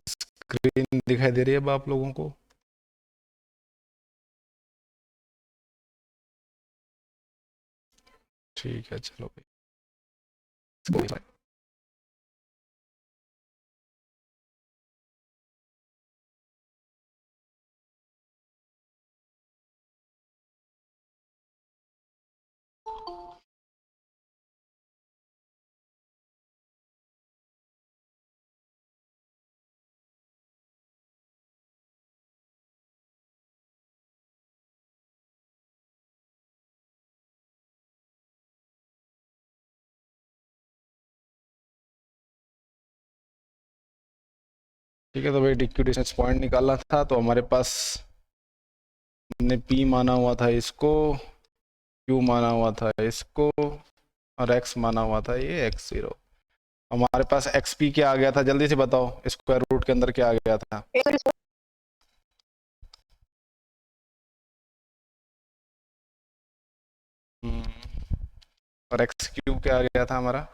Screen दिखाई दे रही है अब आप लोगों को? ठीक है, चलो भाई। ठीक है, तो भाई डिस्टेंस पॉइंट निकालना था, तो हमारे पास हमने P माना हुआ था इसको, Q माना हुआ था इसको, और X माना हुआ था ये x0। हमारे पास XP क्या आ गया था, जल्दी से बताओ, स्क्वायर रूट के अंदर क्या आ गया था? और x³ क्या आ गया था हमारा?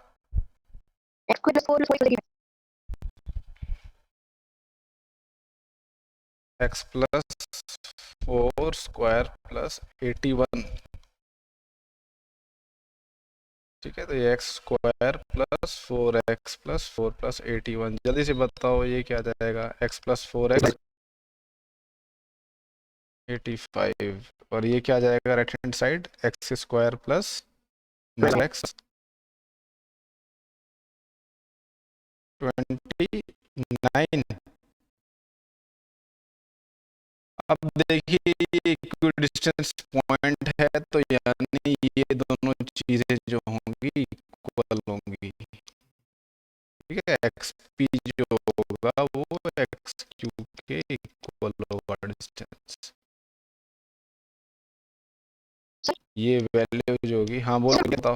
x plus 4 square plus 81। ठीक है, तो ये x square plus 4x plus 4 plus 81, जल्दी से बताओ ये क्या जाएगा? x प्लस 4x 85, और ये क्या जाएगा right hand side? x square plus 9x 29। अब देखिए ये इक्विडिस्टेंस पॉइंट है, तो यानी ये दोनों चीजें जो होंगी इक्वल होंगी। ठीक है, XP जो होगा वो XQ के इक्वल होगा डिस्टेंस। ये वैल्यू जो होगी, हाँ बोलो बताओ।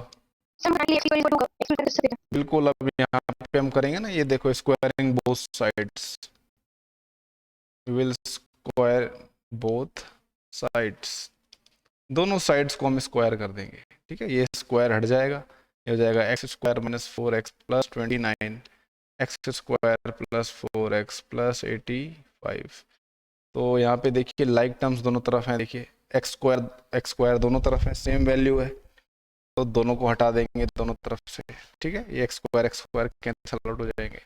बिल्कुल, अब यहाँ पे हम करेंगे ना, ये देखो, squaring both sides, will square both sides, दोनों साइड्स को हम स्क्वायर कर देंगे। ठीक है, ये स्क्वायर हट जाएगा, ये हो जाएगा x square minus 4x plus 29, x square plus 4x plus 85। तो यहाँ पे देखिए लाइक टर्म्स दोनों तरफ हैं, देखिए x स्क्वायर दोनों तरफ है, सेम वैल्यू है, तो दोनों को हटा देंगे दोनों तरफ से। ठीक है, ये x स्क्वायर कैंसिल आउट हो जाएंगे।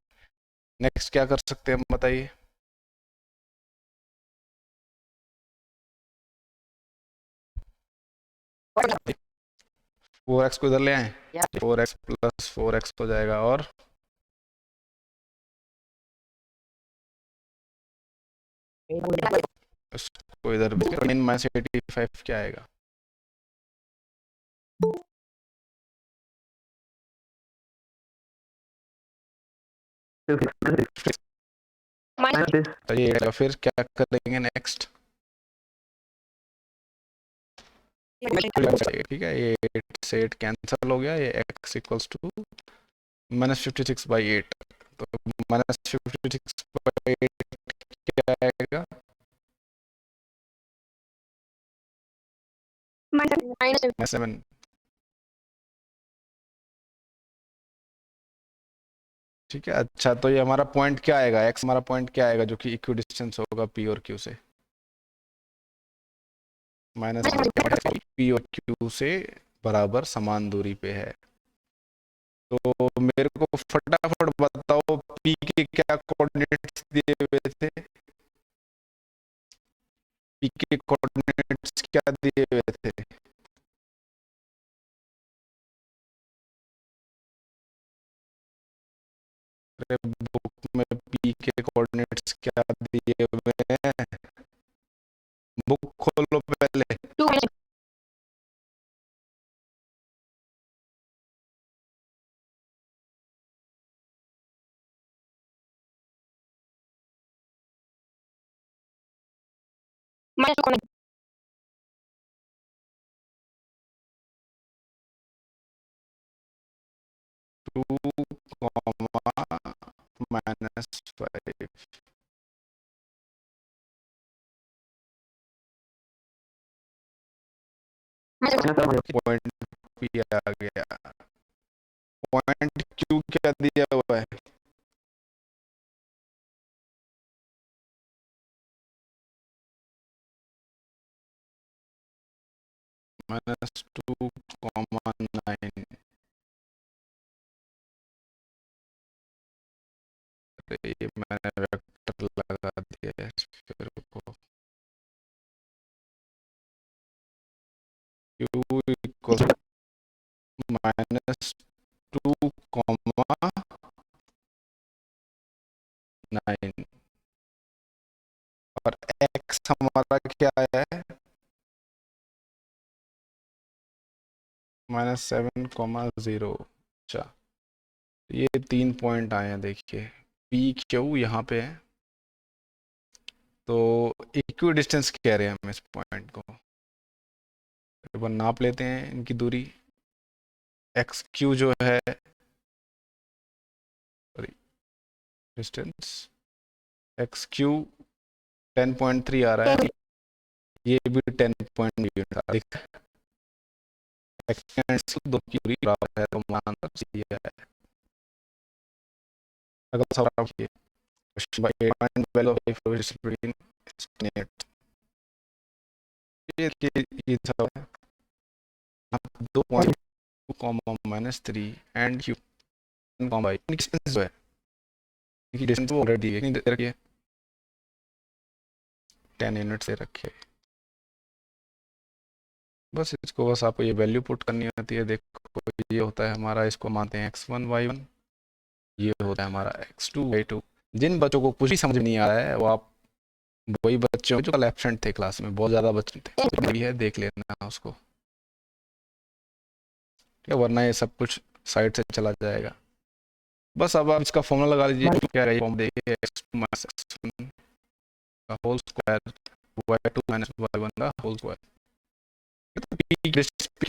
नेक्स्ट क्या कर सकते हैं हम, बताइए? 4x को इधर ले आए, 4x प्लस 4x हो जाएगा, और इसको इधर माइनस 85 क्या आएगा? चलिए फिर क्या करेंगे नेक्स्ट? ठीक है, ये 8 से 8 कैंसिल हो गया, ये x इक्वल्स टू -56/8, तो -56/8 क्या आएगा? -7। ठीक है, अच्छा, तो ये हमारा पॉइंट क्या आएगा? x हमारा पॉइंट क्या आएगा जो कि इक्वी डिस्टेंस होगा P और Q से? माइनस P और Q से बराबर समान दूरी पे है। तो मेरे को फटाफट बताओ P के क्या कोऑर्डिनेट्स दिए हुए थे? P के कोऑर्डिनेट्स क्या दिए हुए थे? अरे बुक में P के कोऑर्डिनेट्स क्या दिए हुए हैं? बुक खोलो पहले। टू -5। पॉइंट P आ गया, पॉइंट Q क्या दिया हुआ है? -2,9। ये मैंने वेक्टर लगा दिया है फिर को। q इक्वल -2,9 और x हमारा क्या है, -7,0। अच्छा, ये 3 पॉइंट आए हैं देखिए, पी क्यू यहाँ पे है, तो इक्वी डिस्टेंस कह रहे हैं हम इस पॉइंट को। एक बार नाप लेते हैं इनकी दूरी। एक्स क्यू जो है, सॉरी, डिस्टेंस एक्स क्यू 10.3 आ रहा है, ये भी 10.3 आ रहा है। दो की दूरी बराबर है, तो हमारा आंसर सही है। अगला सवाल देखिए, question by point value of between estimate. ये सब है, दो point -3 and Q by distance जो है, इनकी डिस्टेंस ऑलरेडी दी रखी है, 10 यूनिट से रखे। बस इसको, बस आपको ये वैल्यू पुट करनी होती है। देखो ये होता है हमारा, इसको मानते हैं x1 y1, ये होता है हमारा x2 y2। जिन बच्चों को कुछ भी समझ नहीं आ रहा है वो आप वही बच्चे जो कल एब्सेंट थे क्लास में, बहुत ज़्यादा बच्चे थे, तो भी है देख लेना उसको, ठीक है, वरना ये सब कुछ साइड से चला जाएगा। बस अब आप इसका फॉर्मूला लगा लीजिए, क्या है फॉर्म देखिए, x2 - x1 का होल स्क्वायर y2 - y1 का होल स्क्वायर। तो p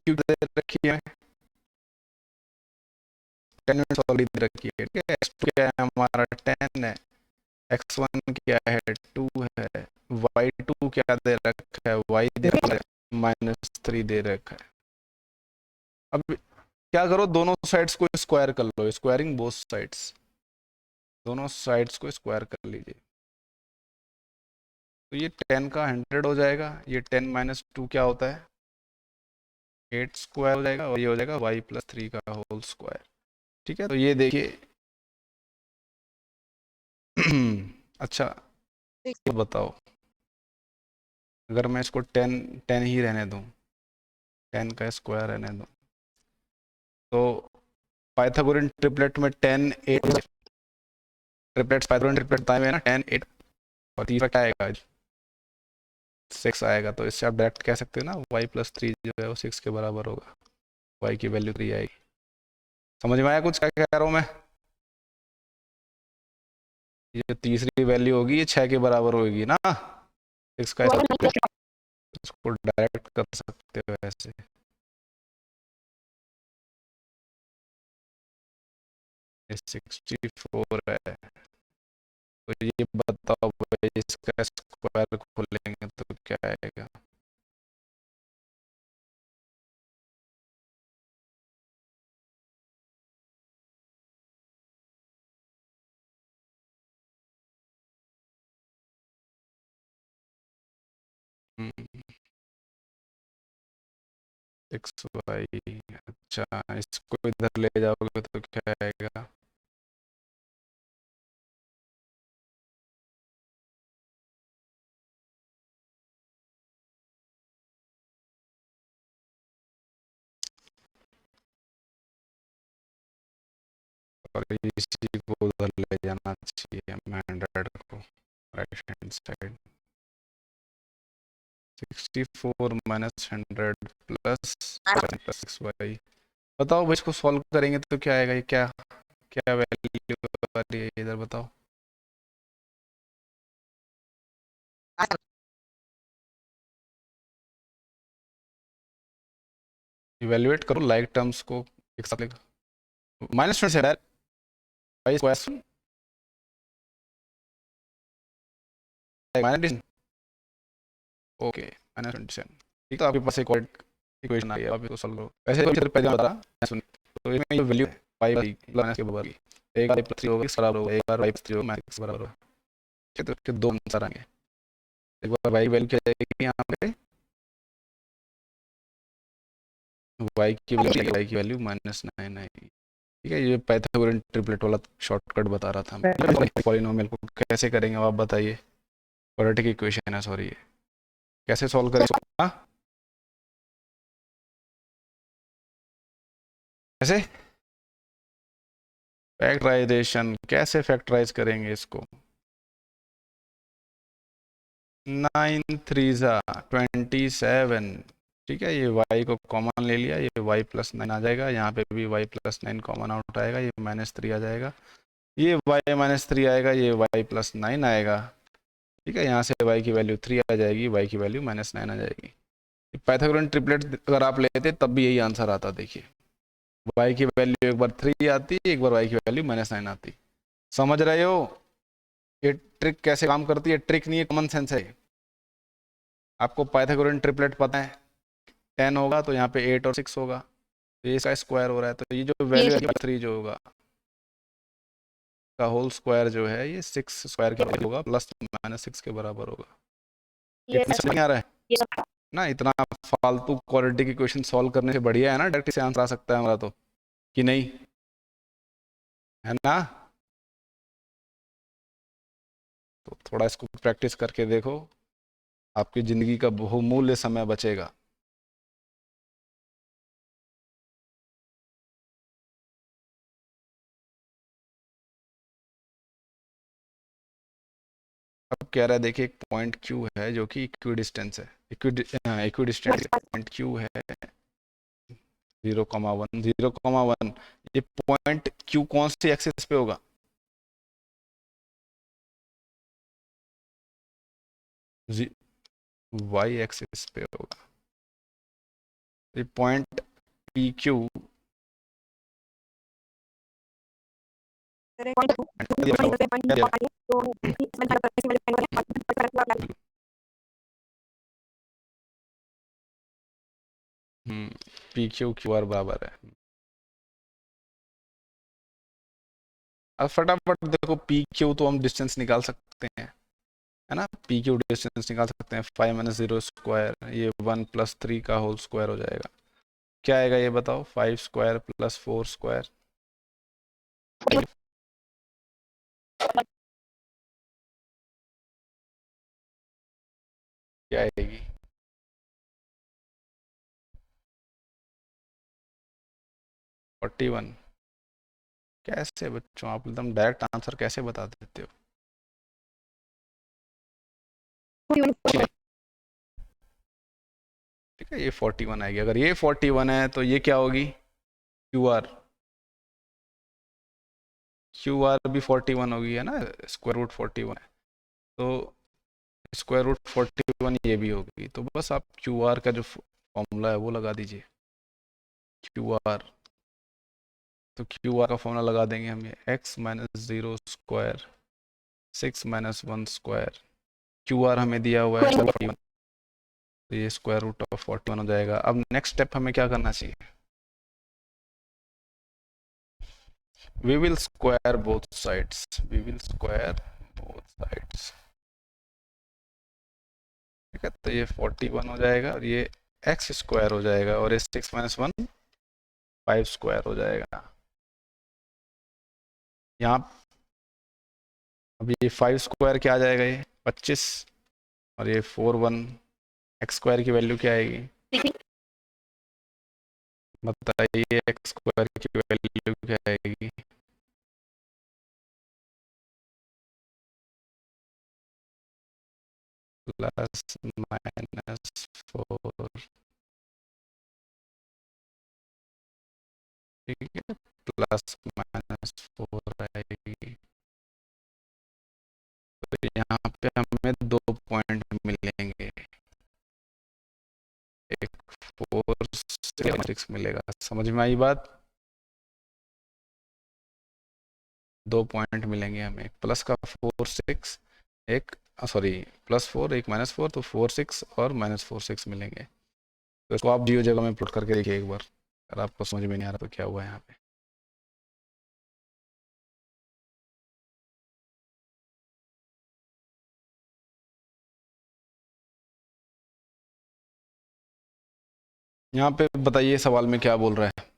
दे रखी है, 10 यूनिट्स ऑलरेडी दे रखी है, ठीक है। x2 क्या है हमारा 10 है, x1 क्या है 2 है, y2 क्या दे रखा है, y दे रखा है -3 दे रखा है। अब क्या करो, दोनों साइड्स को स्क्वायर कर लो, स्क्वायरिंग बोथ साइड्स, दोनों साइड्स को स्क्वायर कर लीजिए। तो ये 10 का 100 हो जाएगा, ये 10 - 2 क्या होता है, 8 स्क्वायर हो जाएगा, और ये हो जाएगा y+3 का होल स्क्वायर, ठीक है। तो ये देखिए अच्छा, ये बताओ, अगर मैं इसको 10 ही रहने दूं, 10 का स्क्वायर रहने दूं, तो पाइथागोरन ट्रिपलेट में 10 8 ट्रिपलेट्स, पाइथागोरन ट्रिपलेट है ना, 10 8 और तीसरा क्या आएगा, 6 आएगा। तो इससे आप डायरेक्ट कह सकते हो ना, y+3 जो है वो 6 के बराबर होगा, y की वैल्यू 3 आएगी। समझ में आया कुछ क्या कह रहा हूँ मैं? ये तीसरी वैल्यू होगी, ये 6 के बराबर होगी ना, 6 का, इसको डायरेक्ट कर सकते हो ऐसे। ये 64 है, तो ये बताओ भाई, इसका स्क्वायर खोलेंगे तो क्या आएगा? एक्स वाई, अच्छा, इसको इधर ले जाओगे तो क्या आएगा? और इसी को उधर ले जाना चाहिए, 100 को right hand side. 64 - 100 plus plus Y. बताओ भाई, इसको सॉल्व करेंगे तो क्या आएगा, ये क्या क्या वैल्यू आ रही है इधर बताओ। इवेल्युएट करो लाइक टर्म्स को एक साथ लेकर, -20 है वाई स्क्वायर -20, ओके, -27, ठीक है। आपके पास एक और इक्वेशन आ गया, आप इसको सॉल्व करो। वैसे तो पहले बता रहा सुन, तो इसमें ये वैल्यू y प्लस के बराबर की, एक बार y+3 होगा, इस बराबर होगा, एक बार y+3 होगा, -6 बराबर होगा, ठीक है। तो इसके दो आंसर आएंगे, एक बार y वैल्यू क्या आएगी यहाँ पे y की वैल्यू -9 आएगी। ठीक है, ये पाइथागोरन ट्रिपलेट वाला शॉर्टकट बता रहा था मैं। पॉलिनोमियल को कैसे करेंगे आप बताइए, क्वाड्रेटिक इक्वेशन है सॉरी, ये कैसे सॉल्व करें इसको? हाँ? कैसे फैक्टराइजेशन, कैसे फैक्टराइज करेंगे इसको? 9 3 27। ठीक है, ये y को कॉमन ले लिया, ये y +9 आ जाएगा, यहाँ पे भी y +9 कॉमन आउट आएगा, ये -3 आ जाएगा, ये y -3 आएगा, ये y +9 आएगा। ठीक है, यहाँ से y की वैल्यू 3 आ जाएगी, y की वैल्यू -9 आ जाएगी। पाइथागोरन ट्रिपलेट अगर आप लेते तब भी यही आंसर आता। देखिए y की वैल्यू एक बार 3 आती, एक बार y की वैल्यू -9 आती। समझ रहे हो ये ट्रिक कैसे काम करती है? ट्रिक नहीं है, कॉमन सेंस है। आपको पाइथागोरन ट्रिपलेट पता है, 10 होगा तो यहाँ पे 8 और 6 होगा, तो ये इसका स्क्वायर हो रहा है, तो ये जो वैल्यू है 3 जो होगा का होल स्क्वायर जो है ये 6 स्क्वायर के बराबर होगा, +-6 के बराबर होगा। ये समझ नहीं आ रहा है ना? इतना फालतू क्वाड्रेटिक इक्वेशन सॉल्व करने से बढ़िया है ना डायरेक्ट से आंसर आ सकता है हमारा, तो कि नहीं है ना? तो थोड़ा इसको प्रैक्टिस करके देखो, आपकी जिंदगी का बहुमूल्य समय बचेगा। अब कह रहा है देखिए, एक पॉइंट Q है जो कि इक्विडिस्टेंस है, इक्विडिस्टेंस पॉइंट Q है 0,1 0,1। ये पॉइंट Q कौन सी एक्सिस पे होगा? y एक्सिस पे होगा। ये पॉइंट PQ PQ QR बराबर है। अब फटाफट देखो, PQ तो हम डिस्टेंस निकाल सकते हैं, है ना? PQ डिस्टेंस निकाल सकते हैं, 5 - 0 स्क्वायर, ये 1 + 3 का होल स्क्वायर हो जाएगा। क्या आएगा ये बताओ? 5 स्क्वायर + 4 स्क्वायर, क्या आएगी? 41। कैसे बच्चों, आप एकदम डायरेक्ट आंसर कैसे बता देते हो? ठीक है, ये 41 आएगी। अगर ये 41 है तो ये क्या होगी? QR, QR भी 41 होगी, है ना? स्क्वायर रूट 41 है, तो स्क्वायर रूट 41 ये भी होगी। तो बस आप QR का जो फॉर्मूला है वो लगा दीजिए, QR। तो QR का फॉर्मूला लगा देंगे हम, ये x - 0 स्क्वायर 6 - 1 स्क्वायर, QR हमें दिया हुआ है 41, तो ये स्क्वायर रूट ऑफ 41 हो जाएगा। अब नेक्स्ट स्टेप हमें क्या करना चाहिए? we will square both sides, we will square both sides। ठीक है, तो ये 41 हो जाएगा और ये x स्क्वायर हो जाएगा, और ये 6 - 1 5 स्क्वायर हो जाएगा। यहाँ अब ये 5 स्क्वायर क्या आ जाएगा? ये 25, और ये 41, x स्क्वायर की वैल्यू क्या आएगी बताइए? x स्क्वायर की वैल्यू क्या आएगी? +-4। ठीक है, +-4 आएगी। तो यहाँ पे हमें 2 पॉइंट मिलेंगे, एक 4 6 मिलेगा। समझ में आई बात? 2 पॉइंट मिलेंगे हमें, प्लस का 4 6, एक सॉरी +4 एक -4, तो 4 6 और -4 6 मिलेंगे। तो इसको आप जियो जगह में प्लॉट करके देखिए एक बार, अगर आपको समझ में नहीं आ रहा तो क्या हुआ यहाँ पे। यहाँ पे बताइए सवाल में क्या बोल रहा है।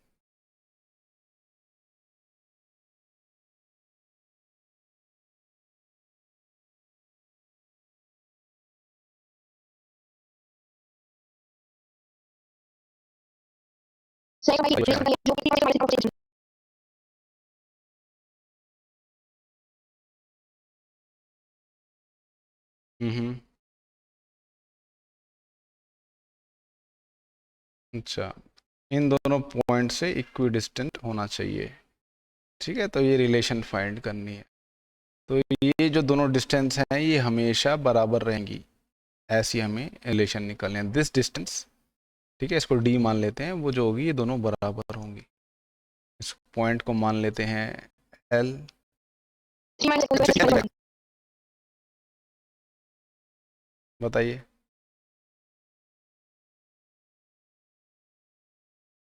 हम्म। अच्छा, इन दोनों पॉइंट से इक्वी डिस्टेंट होना चाहिए। ठीक है, तो ये रिलेशन फाइंड करनी है। तो ये जो दोनों डिस्टेंस हैं ये हमेशा बराबर रहेंगी, ऐसी हमें रिलेशन निकालनी है। दिस डिस्टेंस, ठीक है, इसको डी मान लेते हैं, वो जो होगी ये दोनों बराबर होंगी। इस पॉइंट को मान लेते हैं एल। बताइए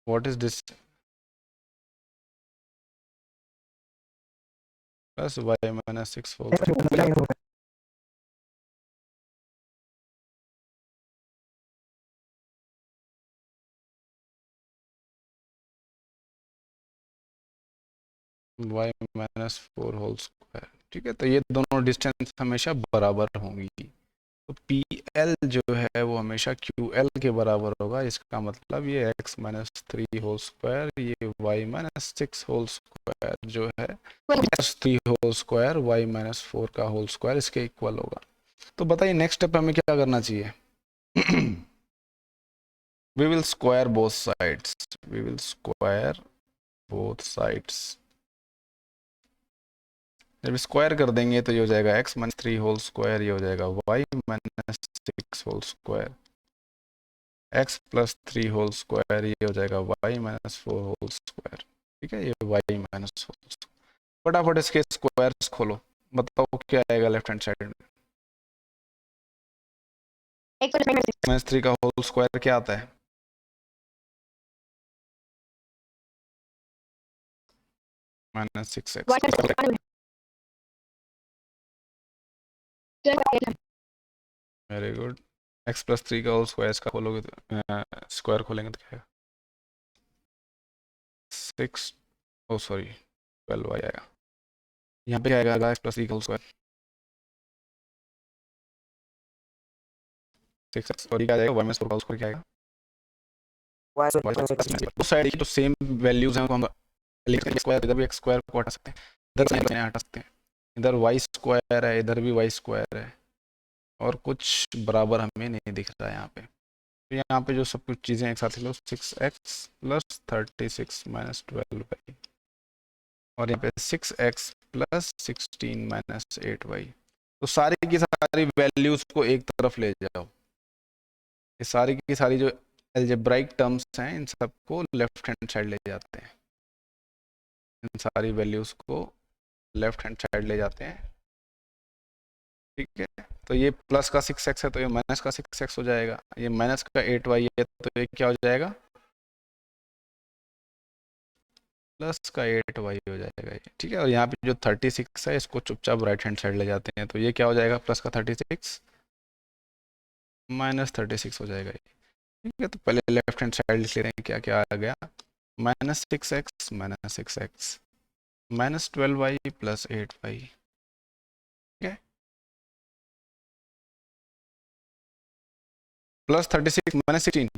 what is this, plus Y minus 6 whole. Y minus 4 whole square. ठीक है, तो ये दोनों डिस्टेंस हमेशा बराबर होंगी। तो पी एल जो है वो हमेशा क्यू एल के बराबर होगा। इसका मतलब ये एक्स माइनस 3 होल स्क्वायर, ये वाई माइनस 6 होल स्क्वायर जो है plus 3 whole square Y minus 4 का होल स्क्वायर इसके इक्वल होगा। तो बताइए नेक्स्ट स्टेप हमें क्या करना चाहिए। we will square both sides, we will square both sides। जब स्क्वायर कर देंगे तो ये हो जाएगा x माइनस 3 होल स्क्वायर, ये हो जाएगा y minus 6 whole square, x plus 3 whole square, ये हो जाएगा y माइनस 4 होल स्क्वायर। ठीक है, ये y माइनस 4। फटाफट इसके स्क्वायर्स खोलो, बताओ क्या आएगा लेफ्ट हैंड साइड में। माइनस 3 का होल स्क्वायर क्या आता है, minus 6x। Very good. x plus 3 का होल स्क्वायर इसका खोलोगे तो स्क्वायर खोलेंगे तो क्या आएगा, 6, ओ सॉरी 12 y आएगा। यहाँ पे क्या आएगा x प्लस 3 का होल स्क्वायर 6x, और ये क्या आ जाएगा y माइनस 4 का होल स्क्वायर क्या आएगा। उस साइड की तो सेम वैल्यूज हैं, तो हम स्क्वायर इधर भी x स्क्वायर को हटा सकते हैं, इधर से हटा सकते हैं, इधर y स्क्वायर है, इधर भी y स्क्वायर है, और कुछ बराबर हमें नहीं दिख रहा है यहाँ पे। तो यहाँ पे जो सब कुछ चीज़ें एक साथ लो, 6x प्लस 36 माइनस 12y, और यहाँ पे 6x प्लस 16 माइनस 8y। तो सारी की सारी वैल्यूज को एक तरफ ले जाओ, ये सारी की सारी जो अलजेब्राइक टर्म्स हैं इन सबको लेफ्ट हैंड साइड ले जाते हैं, इन सारी वैल्यूज को लेफ्ट हैंड साइड ले जाते हैं। ठीक है, तो ये प्लस का 6x है तो ये माइनस का 6x हो जाएगा, ये माइनस का 8y है तो ये क्या हो जाएगा, प्लस का 8y हो जाएगा ये। ठीक है, और यहाँ पे जो 36 है इसको चुपचाप राइट हैंड साइड ले जाते हैं, तो ये क्या हो जाएगा, प्लस का 36 माइनस 36 हो जाएगा ये। ठीक है, तो पहले लेफ्ट हैंड साइड लिख ले रहे हैं, क्या क्या आ गया, minus 6x minus 6x minus 12y plus 8y। ठीक है, प्लस 36 माइनस 16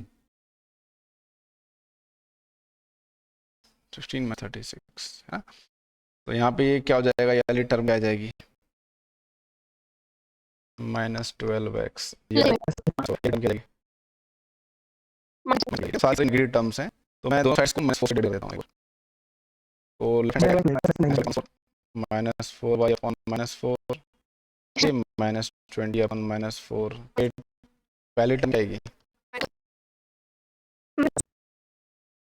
में 36 है। तो यहाँ पे ये क्या हो जाएगा, ये वाली टर्म आ जाएगी माइनस 12x, सारे इंग्रेडिएंट टर्म्स हैं, तो मैं दोनों साइड्स को माइनस 4 से डिवाइड कर देता हूँ। तो left side minus 4y upon minus 4, ये माइनस 20 अपॉन माइनस 4, पहली टर्म आएगी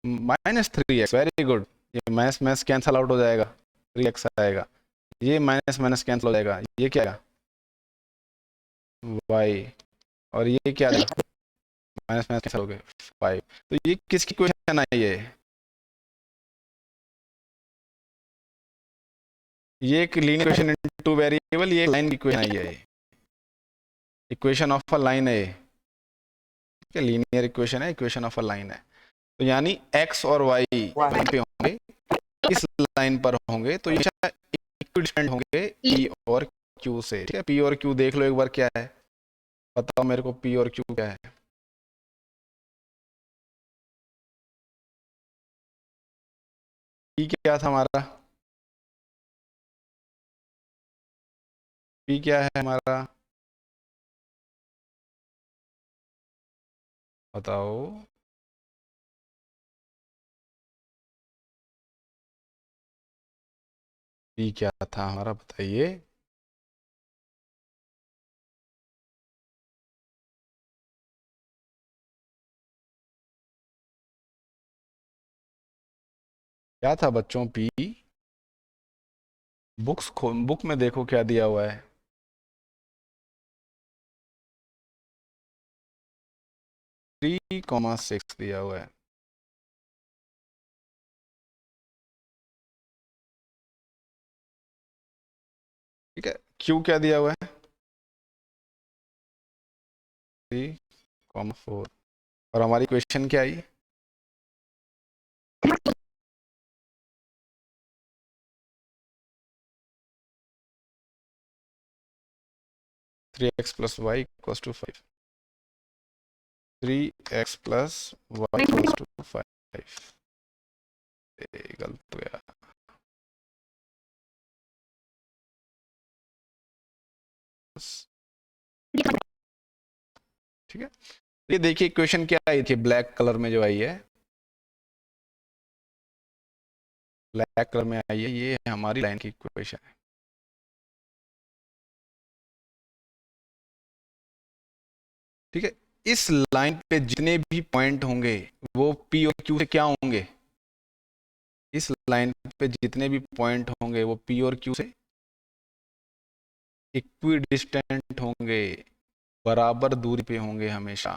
माइनस 3x। वेरी गुड, ये माइनस माइनस कैंसल आउट हो जाएगा, 3x आएगा, ये माइनस माइनस कैंसिल हो जाएगा, ये क्या आएगा y, और ये क्या आएगा माइनस माइनस कैंसिल हो गए 5। तो ये किसकी क्वेश्चन आई है, ये एक linear equation in two variable, ये लाइन की इक्वेशन आई है, इक्वेशन ऑफ अ लाइन है। लीनियर इक्वेशन है, इक्वेशन ऑफ अ लाइन है। तो यानी एक्स और वाई पे होंगे, इस लाइन पर होंगे, तो ये इक्विडिस्टेंट होंगे पी और क्यू से। ठीक है, पी और क्यू देख लो एक बार क्या है, बताओ मेरे को पी और क्यू क्या है। पी क्या था हमारा, पी क्या है हमारा, बताओ। पी क्या था हमारा, बताइए। क्या था बच्चों पी? बुक में देखो क्या दिया हुआ है। 3,6 दिया हुआ है। ठीक है, क्यू क्या दिया हुआ है? 3,4। और हमारी क्वेश्चन क्या आई? 3x plus Y equals to 5। 3x plus Y equals to 5। गलत हो गया। ठीक है, ये देखिए क्वेश्चन क्या आई थी, ब्लैक कलर में जो आई है, ब्लैक कलर में आई है, ये हमारी लाइन की इक्वेशन है। ठीक है, इस लाइन पे जितने भी पॉइंट होंगे वो पी और क्यू से क्या होंगे? इस लाइन पे जितने भी पॉइंट होंगे वो पी और क्यू से इक्विडिस्टेंट होंगे, बराबर दूरी पे होंगे हमेशा।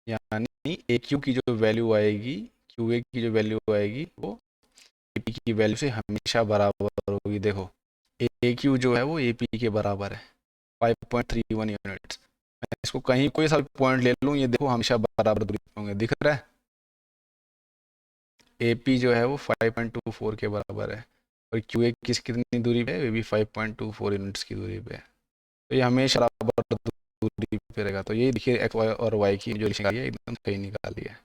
यानी ए क्यू की जो वैल्यू आएगी, क्यू ए की जो वैल्यू आएगी, वो ए पी की वैल्यू से हमेशा बराबर होगी। देखो ए क्यू जो है वो ए पी के बराबर है, 5.31 यूनिट्स। मैं इसको कहीं कोई सा पॉइंट ले लूँ, ये देखो हमेशा बराबर दूरी पे होंगे, दिख रहा है। ए पी जो है वो 5.24 के बराबर है, और क्यू ए कितनी दूरी पे है? वो भी 5.24 यूनिट्स की दूरी पे है। तो ये हमेशा बराबर दूरी पे रहेगा। तो ये देखिए एक्स वाई और वाई की जो निकाली है एकदम सही निकाली है।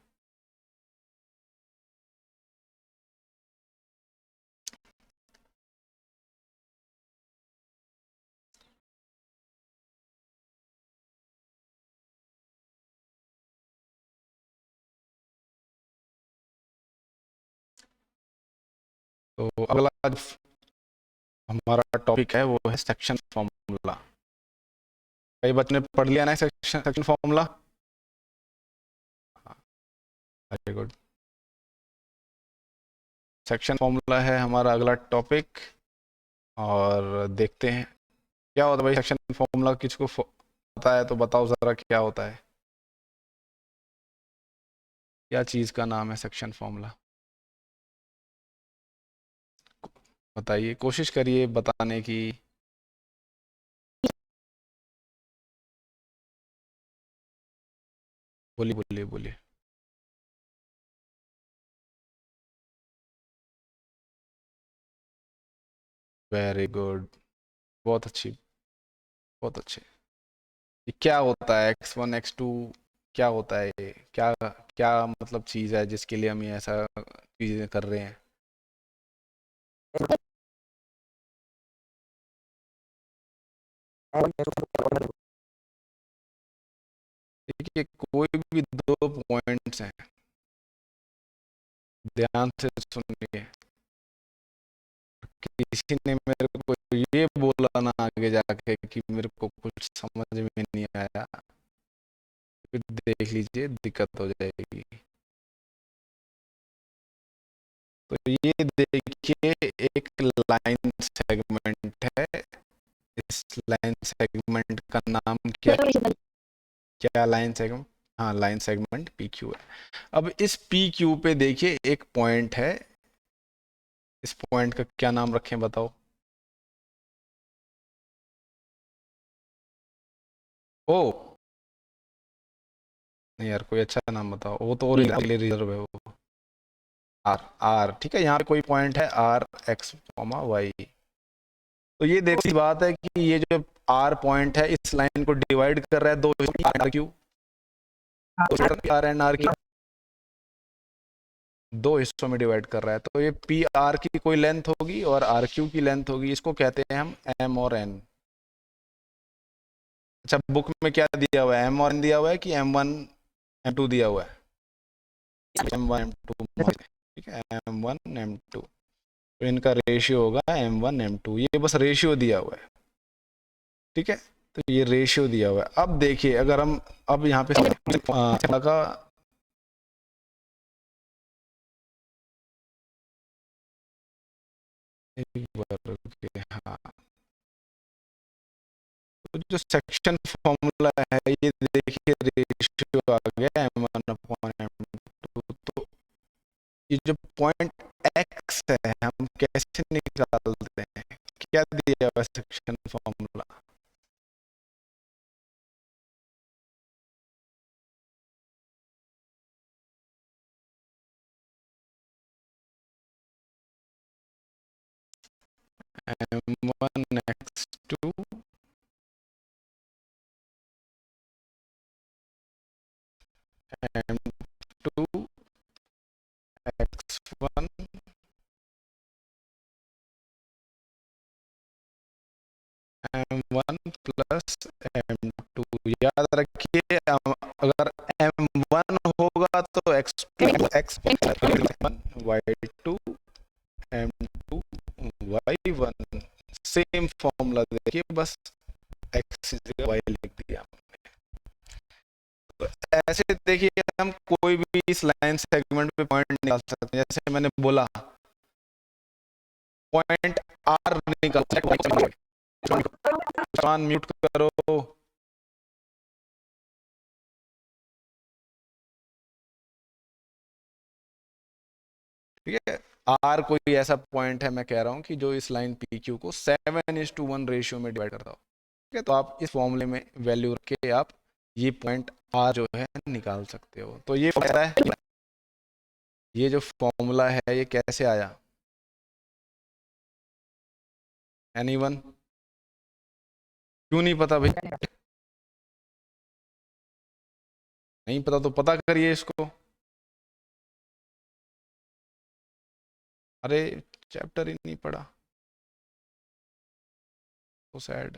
तो अगला जो हमारा टॉपिक है वो है सेक्शन फॉर्मूला। कई बच्चों ने पढ़ लिया ना section formula? Very good. Section formula है हमारा अगला टॉपिक, और देखते हैं क्या होता है भाई सेक्शन फॉर्मूला। किसको पता है तो बताओ ज़रा क्या होता है, क्या चीज़ का नाम है सेक्शन फॉर्मूला? बताइए, कोशिश करिए बताने की। बोलिए बोलिए बोलिए। वेरी गुड, बहुत अच्छी, बहुत अच्छे। ये क्या होता है x1 x2, क्या होता है ये, क्या क्या मतलब चीज़ है जिसके लिए हम ये ऐसा चीज़ें कर रहे हैं? देखिए कोई भी दो पॉइंट्स हैं, ध्यान से सुनिए। किसी ने मेरे को ये बोला ना आगे जाके कि मेरे को कुछ समझ में नहीं आया, फिर देख लीजिए दिक्कत हो जाएगी। तो ये देखिए एक लाइन सेगमेंट है, इस लाइन सेगमेंट का नाम क्या, क्या लाइन सेगमेंट? हाँ, लाइन सेगमेंट पी क्यू है। अब इस पी क्यू पे देखिए एक पॉइंट है, इस पॉइंट का क्या नाम रखें बताओ? ओ, नहीं यार, कोई अच्छा नाम बताओ, वो तो ओरिजिनली रिजर्व है वो। आर आर, ठीक है, यहाँ पे कोई पॉइंट है आर एक्स कॉमा वाई। तो ये देखो सी बात है कि ये जो आर पॉइंट है इस लाइन को डिवाइड कर रहा है दो R Q, R and R Q दो हिस्सों में डिवाइड कर रहा है। तो ये पी आर की कोई लेंथ होगी और आर क्यू की लेंथ होगी, इसको कहते हैं हम एम और एन। अच्छा, बुक में क्या दिया हुआ है, एम और एन दिया हुआ है कि एम वन एम टू दिया हुआ है? एम वन एम टू, ठीक है, एम वन एम टू, तो इनका रेशियो होगा एम वन एम टू, ये बस रेशियो दिया हुआ है, ठीक है। तो ये रेशियो दिया हुआ है। अब देखिए अगर हम अब यहाँ पे का हाँ, तो जो सेक्शन फॉर्मूला है ये देखिए, रेशियो आ गया M one upon M two. तो ये जो पॉइंट एक्स है हम कैसे निकालते हैं, क्या दिया हुआ section formula? M one X two M two X one M one plus M two. याद रखिए अगर एम वन होगा तो X two X one Y two M two Y one, same formula देखिए, बस एक्स वाई लिख दिया। तो ऐसे देखिए हम कोई भी इस लाइन सेगमेंट पे पॉइंट निकाल सकते हैं। जैसे मैंने बोला पॉइंट आर निकाल सकते हैं, म्यूट करो। ठीक है, आर कोई ऐसा पॉइंट है मैं कह रहा हूं कि जो इस लाइन पी क्यू को 7:1 रेशियो में डिवाइड करता हो। ठीक है, तो आप इस फॉर्मूले में वैल्यू रख के आप ये पॉइंट आर जो है निकाल सकते हो। तो ये पता है, ये जो फॉर्मूला है ये कैसे आया? एनीवन? क्यों नहीं पता भाई? नहीं पता तो पता करिए इसको। अरे चैप्टर ही नहीं पढ़ा, तो सैड।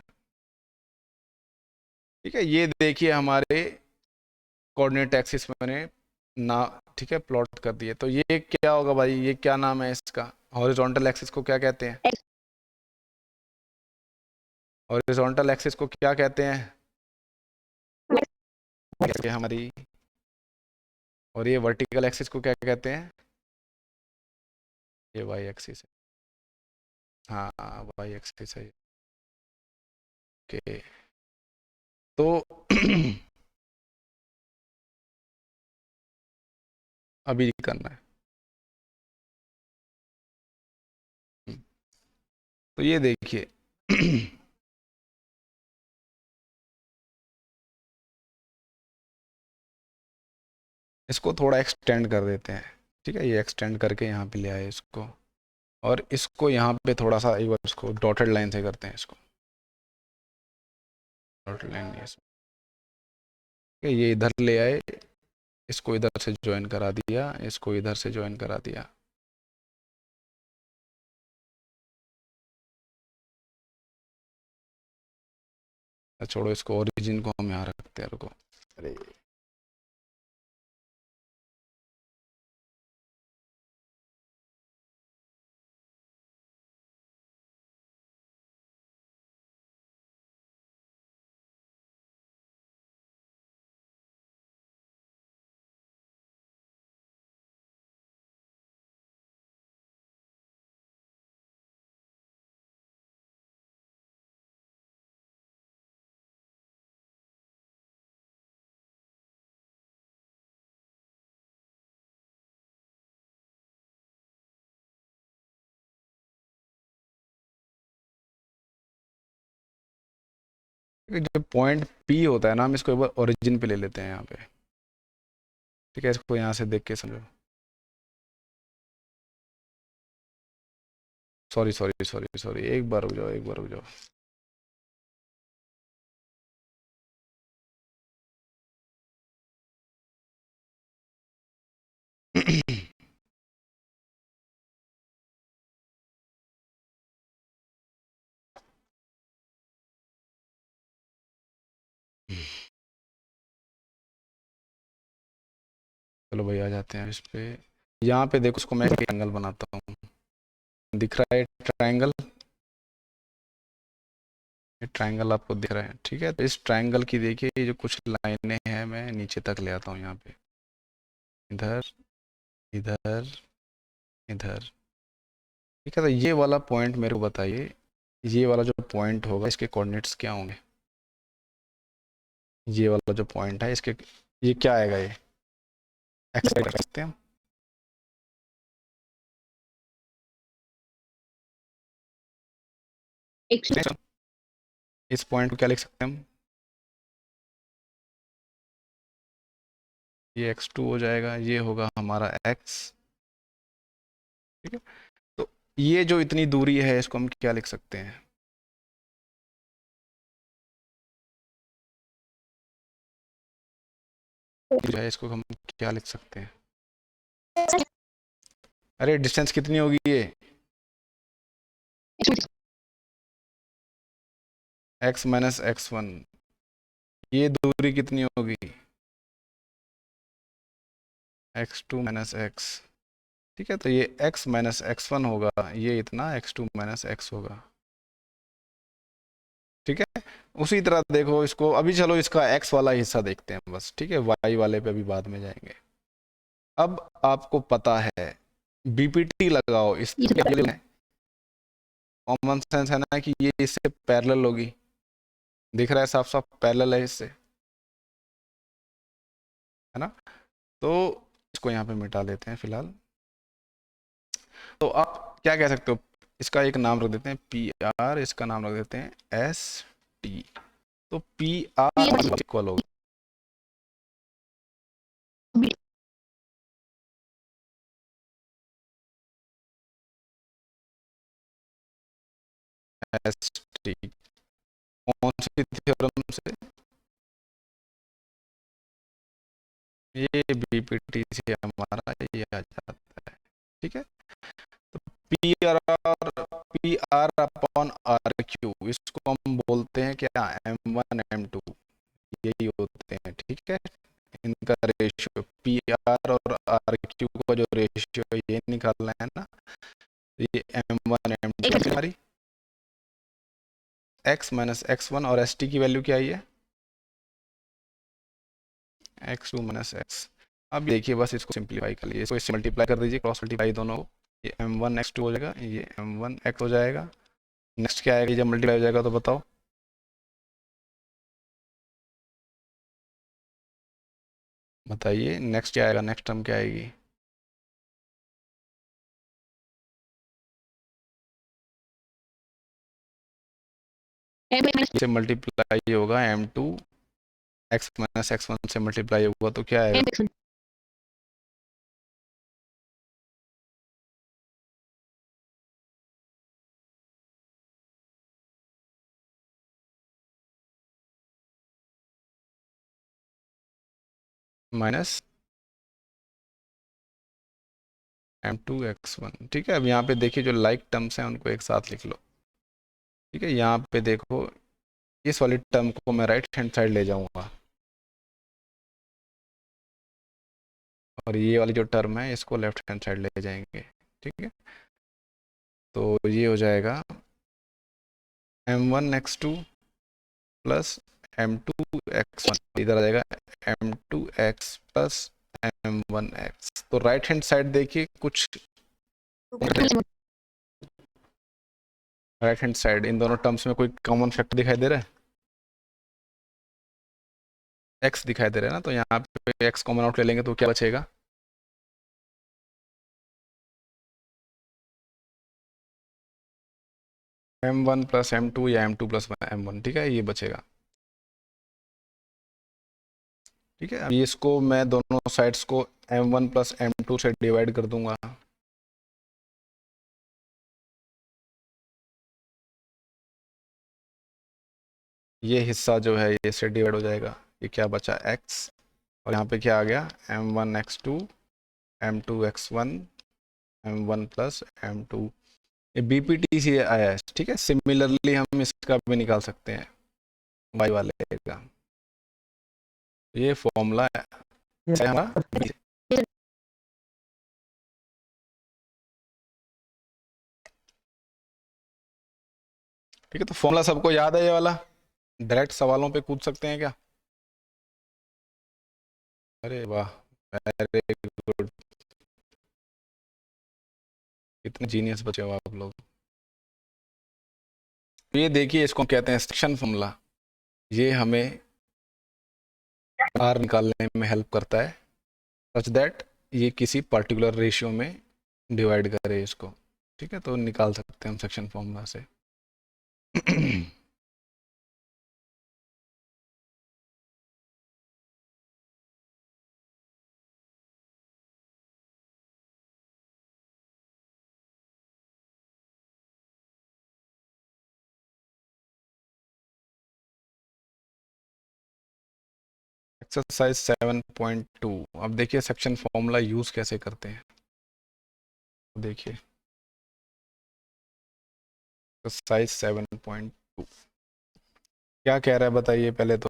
ठीक है, ये देखिए हमारे कोऑर्डिनेट एक्सिस मैंने ना, ठीक है, प्लॉट कर दिए। तो ये क्या होगा भाई, ये क्या नाम है इसका? हॉरिजॉन्टल एक्सिस को क्या कहते हैं? हॉरिजॉन्टल एक्सिस को क्या कहते हैं? ये हमारी। और ये वर्टिकल एक्सिस को क्या कहते हैं? ये वाई एक्सिस है। हाँ, वाई एक्सिस है। ओके, तो अभी करना है। तो ये देखिए इसको थोड़ा एक्सटेंड कर देते हैं। ठीक है, ये एक्सटेंड करके यहाँ पे ले आए इसको, और इसको यहाँ पे थोड़ा सा एक बार इसको डॉटेड लाइन से करते हैं इसको। डॉटेड लाइन ये ये इधर ले आए, इसको इधर से ज्वाइन करा दिया, इसको इधर से ज्वाइन करा दिया। छोड़ो इसको, ओरिजिन को हम यहाँ रखते हैं, रुको। अरे जो पॉइंट पी होता है ना, हम इसको एक बार ओरिजिन पे ले लेते हैं यहाँ पे। ठीक है, इसको यहाँ से देख के समझो। सॉरी सॉरी सॉरी सॉरी, एक बार रुक जाओ, एक बार रुक जाओ। चलो भाई आ जाते हैं इस पे। यहाँ पे देखो, उसको मैं ट्रायंगल बनाता हूँ। दिख रहा है ट्रायंगल? ये ट्रायंगल आपको दिख रहा है? ठीक है, तो इस ट्रायंगल की देखिए, ये जो कुछ लाइनें हैं मैं नीचे तक ले आता हूँ यहाँ पे, इधर इधर इधर। ठीक है, तो ये वाला पॉइंट मेरे को बताइए, ये वाला जो पॉइंट होगा इसके कोऑर्डिनेट्स क्या होंगे? ये वाला जो पॉइंट है इसके, ये क्या आएगा? ये एक्स रख सकते हैं हम। इस पॉइंट को क्या लिख सकते हैं हम? ये x2 हो जाएगा, ये होगा हमारा x। ठीक है, तो ये जो इतनी दूरी है इसको हम क्या लिख सकते हैं? जो है इसको हम क्या लिख सकते हैं? अरे डिस्टेंस कितनी होगी ये? x minus x1। ये दूरी कितनी होगी? x2 minus x। ठीक है, तो ये x माइनस x1 होगा, ये इतना x2 माइनस x होगा। ठीक है, उसी तरह देखो इसको अभी, चलो इसका x वाला हिस्सा देखते हैं बस। ठीक है, y वाले पे अभी बाद में जाएंगे। अब आपको पता है, बीपीटी लगाओ इस, कॉमन सेंस है ना कि ये इससे पैरेलल होगी। दिख रहा है साफ साफ पैरेलल है इससे, है ना? तो इसको यहाँ पे मिटा देते हैं फिलहाल। तो आप क्या कह सकते हो, इसका एक नाम रख देते हैं पी आर, इसका नाम रख देते हैं एस टी। तो पी आर इक्वल होगा एस टी। कौन सी थ्योरम से? ये बीपीटी से हमारा ये आ जाता है। ठीक है, तो P R upon R Q, इसको हम बोलते हैं क्या? M1 M2, यही होते हैं। ठीक है, इनका रेशियो पी आर और आर क्यू का जो रेशियो है ये निकालना है ना। ये M1 M2 हमारी, x माइनस x1 और एस टी की वैल्यू क्या आई है? x2 minus x। अब देखिए बस इसको सिंप्लीफाई कर लीजिए, इसको इससे मल्टीप्लाई कर दीजिए, क्रॉस मल्टीप्लाई दोनों को। ये M1 x2 हो जाएगा, ये M1 x हो जाएगा। नेक्स्ट क्या आएगा जब मल्टीप्लाई हो जाएगा? तो बताओ, बताइए नेक्स्ट क्या आएगा? नेक्स्ट टर्म क्या आएगी? से मल्टीप्लाई होगा M2, x माइनस x1 से मल्टीप्लाई होगा तो क्या आएगा? Minus M2 x1। ठीक है, अब यहाँ पे देखिए जो लाइक टर्म्स हैं उनको एक साथ लिख लो। ठीक है, यहाँ पे देखो इस वाली टर्म को मैं राइट हैंड साइड ले जाऊंगा, और ये वाली जो टर्म है इसको लेफ्ट हैंड साइड ले जाएंगे। ठीक है, तो ये हो जाएगा M1 x2 plus M2 x1, इधर आ जाएगा M2 x plus M1 x। तो राइट हैंड साइड देखिए कुछ, राइट हैंड साइड इन दोनों टर्म्स में कोई कॉमन फैक्टर दिखाई दे रहा है? x दिखाई दे रहा है ना, तो यहाँ पे x कॉमन आउट ले लेंगे तो क्या बचेगा? M1 प्लस M2 या M2 प्लस M1। ठीक है, ये बचेगा। ठीक है, अभी इसको मैं दोनों साइड्स को m1 प्लस m2 से डिवाइड कर दूंगा। ये हिस्सा जो है ये से डिवाइड हो जाएगा, ये क्या बचा x, और यहाँ पे क्या आ गया m1 x2 m2 x1 m1 plus m2। ये बीपीटी से आया है, ठीक है। सिमिलरली हम इसका भी निकाल सकते हैं y वाले का, ये फॉर्मूला है हमारा। ठीक है, तो फॉर्मूला सबको याद है ये वाला? डायरेक्ट सवालों पे कूद सकते हैं क्या? अरे वाह, वेरी गुड, कितने जीनियस बचे हो आप लोग। ये देखिए, इसको कहते हैं सेक्शन फॉर्मूला। ये हमें आर निकालने में हेल्प करता है, सच दैट ये किसी पर्टिकुलर रेशियो में डिवाइड करे इसको। ठीक है, तो निकाल सकते हैं हम सेक्शन फॉर्मूला से। एक्सरसाइज 7.2। अब देखिए सेक्शन फॉर्मूला यूज कैसे करते हैं। देखिए एक्सरसाइज 7.2 क्या कह रहा है बताइए पहले तो।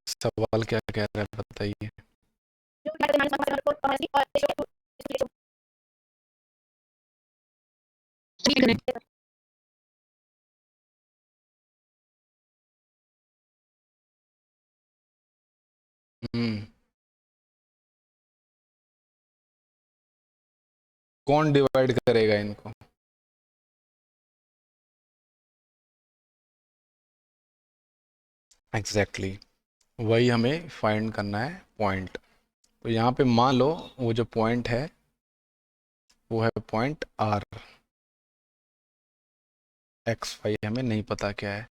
सवाल क्या कह रहा है बताइए। हम्म, कौन डिवाइड करेगा इनको? एग्जैक्टली exactly, वही हमें फाइंड करना है पॉइंट। तो यहाँ पे मान लो वो जो पॉइंट है वो है पॉइंट आर, एक्स वाई हमें नहीं पता क्या है।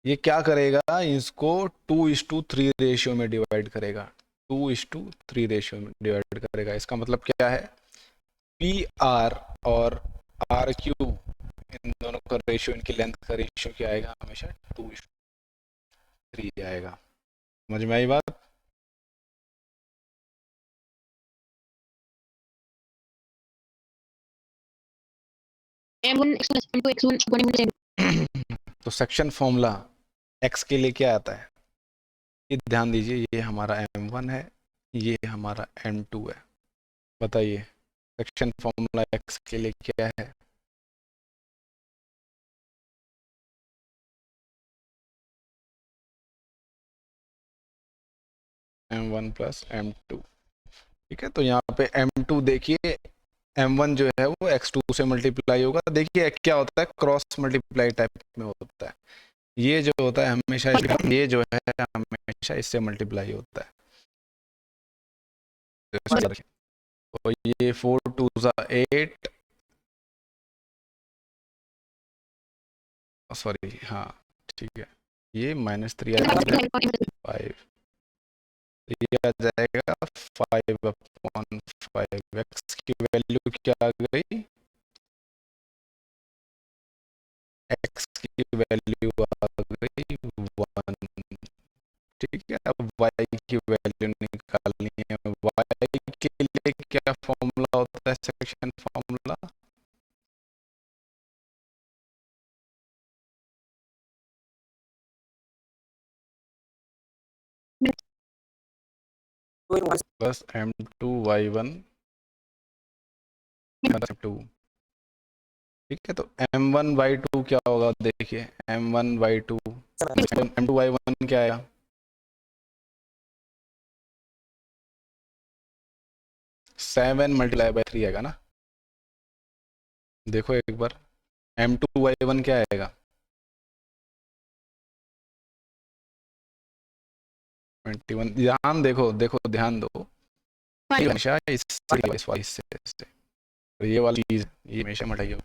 ये क्या करेगा, इसको 2:3 रेशियो में डिवाइड करेगा। 2:3 रेशियो में डिवाइड करेगा, इसका मतलब क्या है, पी आर और आर क्यू, इन दोनों का रेशियो, इनकी लेंथ का रेशियो क्या आएगा, हमेशा 2:3 आएगा। समझ में आई बात? तो सेक्शन फॉर्मूला x के लिए क्या आता है, ये ध्यान दीजिए, ये हमारा m1 है, ये हमारा m2 है। बताइए सेक्शन फॉर्मूला x के लिए क्या है? m1 plus m2। ठीक है, तो यहाँ पे m2 देखिए, m1 जो है वो x2 से मल्टीप्लाई होगा। देखिए क्या होता है, क्रॉस मल्टीप्लाई टाइप में होता है। ये जो होता है हमेशा, ये जो है हमेशा इससे मल्टीप्लाई होता है। तो ये 4 2 8, सॉरी हाँ ठीक है, ये -3 आ जाएगा 5, ये आ जाएगा 5/5। एक्स की वैल्यू क्या आ गई, एक्स की वैल्यू आ गई 1। ठीक है, अब वाई की वैल्यू निकालनी है। वाई के लिए क्या फॉर्मूला होता है, सेक्शन फॉर्मूला, प्लस m2y1 2। ठीक है, तो m1y2 क्या होगा, देखिए m1y2, m2y1 क्या आएगा, 7 × 3 आएगा ना। देखो एक बार, m2y1 क्या आएगा, 21। ध्यान देखो, देखो ध्यान दो, ये हमेशा इससे और ये वाली चीज ये हमेशा मटाइए।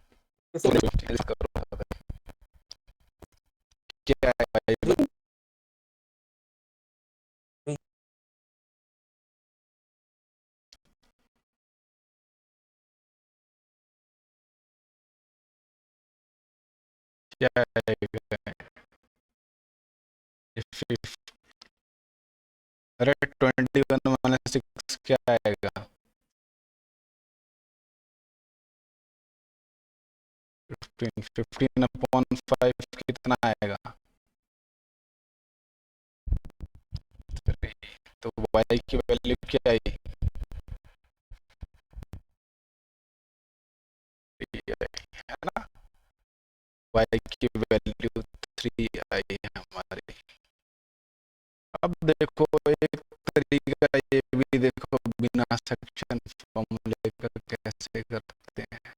क्या है क्या आएगा? अरे 21 - 6 क्या आएगा? 15 कितना आएगा? 3। तो y की वैल्यू क्या आई? 3 आई है ना? y की वैल्यू 3 आई है हमारी। अब देखो एक तरीका ये भी देखो, बिना सेक्शन फॉर्मूले का कैसे करते हैं।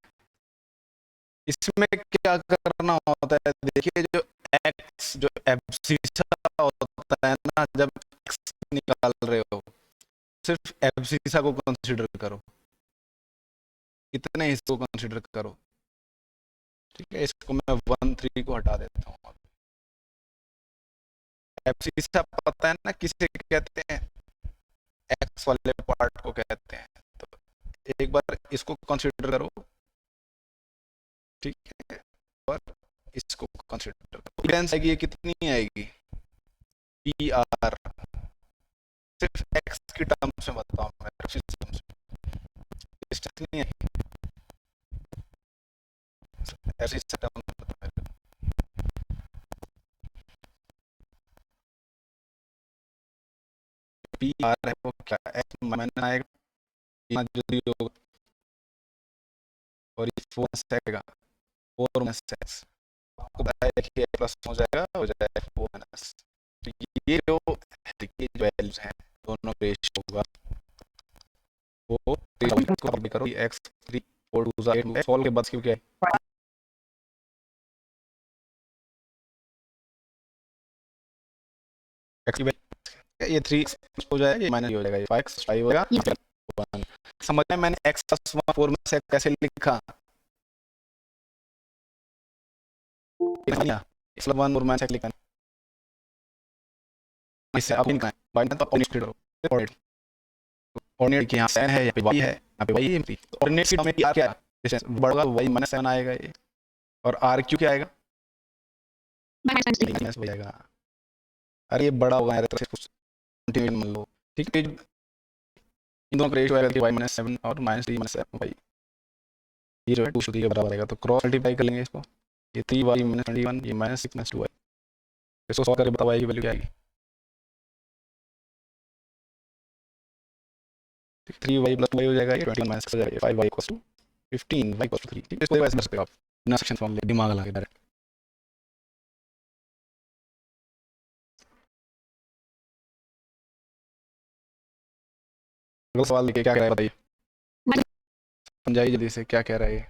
इसमें क्या करना होता है, देखिए जो x जो एब्सिसा होता है ना, जब x निकाल रहे हो सिर्फ एब्सिसा को कंसीडर करो, इतने हिस्सों को कंसीडर करो, ठीक है। इसको मैं 1 3 को हटा देता हूँ। एब्सिसा पता है ना किसे कहते हैं? एक्स वाले पार्ट को कहते हैं। तो एक बार इसको कंसीडर करो, ठीक है, और इसको कंसीडर करो। डिफरेंस आएगी, ये कितनी आएगी? P R. सिर्फ एक्स की टर्म्स में बताओ, मैं टर्म्स नहीं आएगी, ऐसी टर्म पी आर है वो क्या? एक्स माइनस आएगा जो भी होगा, और ये 4 आएगा, 4 माइनस एक्स, आपको बताया कि प्लस हो जाएगा 4 माइनस। तो ये जो वैल्यूज हैं दोनों रेशियो होगा, वो कॉपी करो। एक्स 3 4 2 8 सॉल्व के बाद क्यों क्या है? एक्स की वैल्यू ये 3 हो जाएगा, ये माइनस हो जाएगा, ये 5 होगा 1। समझ में? मैंने एक्स प्लस 1 4 में से कैसे लिखा? एक्स प्लस 1 4 में से लिखा इससे आप निकालें बाय तो ऑर्डिनेट करो। ऑर्डिनेट की यहाँ sin है, यहाँ पे y है, यहाँ पे y है। तो ऑर्डिनेट की हमें r क्या है? डिस्टेंस बढ़ेगा y माइनस 7 आएगा ये, और r क्यू क्या आएगा? माइनस हो जाएगा। अरे ये बड़ा होगा यार, तो कुछ कंटिन्यू मान लो, ठीक है। इन दोनों का रेशियो आएगा y माइनस 7 और माइनस 3 माइनस 7 y, ये जो है 2 के बराबर आएगा। तो क्रॉस मल्टीप्लाई कर लेंगे इसको, ये 3y माइनस 21, ये माइनस 6 माइनस 2y। इसको सॉल्व करके बताओ y की वैल्यू क्या आएगी? 3y प्लस 2y हो जाएगा, ये 21 माइनस 6 हो जाएगा, 5y equals to 15, y equals to 3। ठीक है, इसको ऐसे कर सकते हो आप बिना सेक्शन फॉर्मूले, दिमाग लगा के डायरेक्ट। अगला सवाल देखिए क्या कह रहा है, बताइए, समझाइए जल्दी से क्या कह रहा है ये।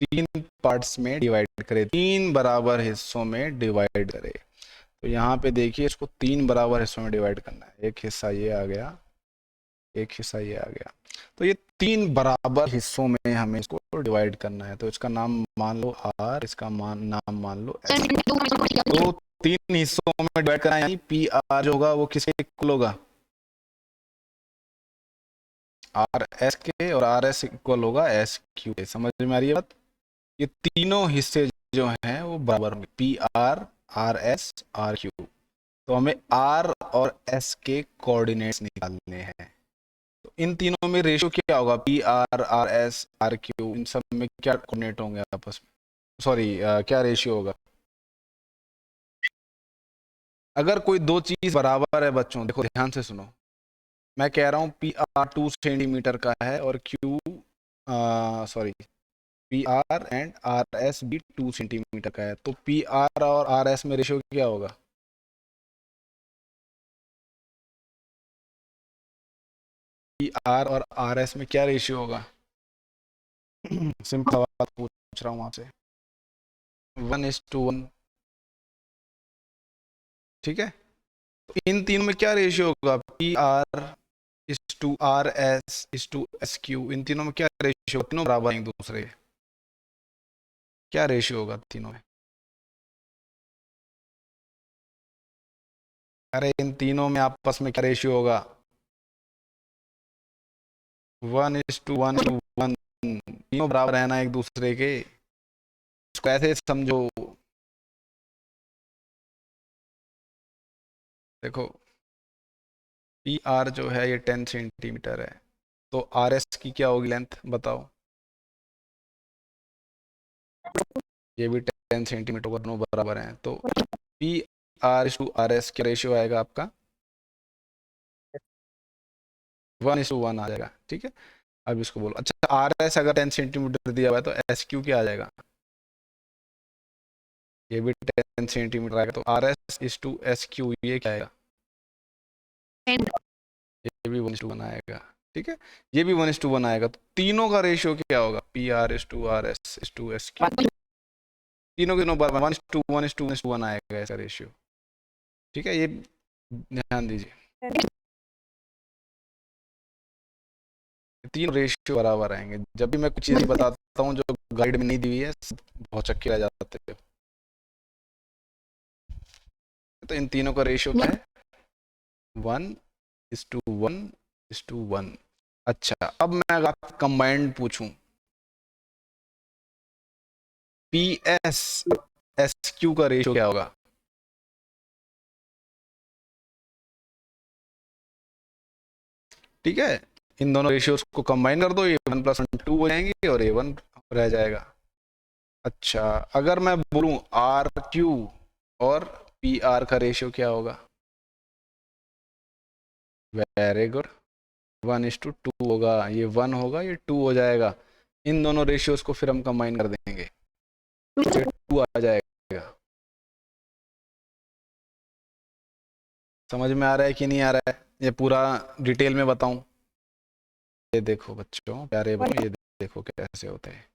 तीन पार्ट्स में डिवाइड करे, 3 बराबर हिस्सों में डिवाइड करे। तो यहाँ पे देखिए इसको 3 बराबर हिस्सों में डिवाइड करना है। एक हिस्सा ये आ गया, एक हिस्सा ये आ गया। तो ये 3 बराबर हिस्सों में हमें इसको डिवाइड करना है। तो इसका नाम मान लो आर, इसका नाम मान लो एस। तो 3 हिस्सों में डिवाइड करना है, यानी पी आर जो होगा वो किसके इक्वल होगा? आर एस के, और आर एस इक्वल होगा एस क्यू के। समझ में आ रही है बात? ये तीनों हिस्से जो हैं वो बराबर होंगे, P R, R S, R Q. तो हमें आर और एस के कोऑर्डिनेट्स निकालने हैं। तो इन तीनों में रेशियो क्या होगा? P R, R S, R Q, इन सब में क्या कोऑर्डिनेट होंगे आपस में? सॉरी, क्या रेशियो होगा? अगर कोई दो चीज बराबर है बच्चों, देखो ध्यान से सुनो, मैं कह रहा हूँ पी आर 2 सेंटीमीटर का है और Q, sorry, P R and R S भी 2 सेंटीमीटर का है। तो पी आर और आर एस में रेशियो क्या होगा? पी आर और आर एस में क्या रेशियो होगा? सिंपल सवाल पूछ रहा हूँ आपसे, 1:1। ठीक है, तो इन तीनों में क्या रेशियो होगा? P R is to R S is to S Q, इन तीनों में क्या रेशियो? तीनों बराबर हैं एक दूसरे के, क्या रेशियो होगा तीनों में? अरे इन तीनों में आपस में क्या रेशियो होगा? 1:1:1, तीनों बराबर है ना एक दूसरे के, इसको ऐसे समझो। देखो पी आर जो है ये 10 सेंटीमीटर है, तो आर एस की क्या होगी लेंथ बताओ? ये भी 10 सेंटीमीटर का, दोनों बराबर हैं, तो P R to R S क्या रेशियो आएगा आपका? 1:1 आ जाएगा। ठीक है, अब इसको बोलो। अच्छा आर एस अगर 10 सेंटीमीटर दिया हुआ है तो एस क्यू क्या आ जाएगा? ये भी 10 सेंटीमीटर आएगा, तो R S is to S Q ये क्या आएगा? ये भी 1:1 आएगा। ठीक है, ये भी 1:1 आएगा, तो तीनों का रेशियो क्या होगा? P R is to R S is to S Q, तीनों के नंबर 1:1:1:1 आएगा ऐसा रेशियो। ठीक है, ये ध्यान दीजिए, तीन रेशियो बराबर आएंगे। जब भी मैं कुछ चीज़ बताता हूँ जो गाइड में नहीं दी हुई है, बहुत चक्के रह जाते हैं। तो इन तीनों का रेशियो क्या है? 1:1:1। अच्छा अब मैं अगर आपको कंबाइंड पूछूं, पी एस एस क्यू का रेशियो क्या होगा? ठीक है, इन दोनों रेशियोज को कंबाइन कर दो, ये 1+1 2 हो जाएंगे और ये 1 रह जाएगा। अच्छा अगर मैं बोलूं आर क्यू और पी आर का रेशियो क्या होगा? वेरी गुड, 1:2 होगा, ये 1 होगा, ये 2 हो जाएगा। इन दोनों रेशियोज को फिर हम कंबाइन कर देंगे, ये 2 आ जाएगा। समझ में आ रहा है कि नहीं आ रहा है? ये पूरा डिटेल में बताऊं? ये देखो बच्चों, प्यारे बच्चों, ये देखो कैसे होते हैं।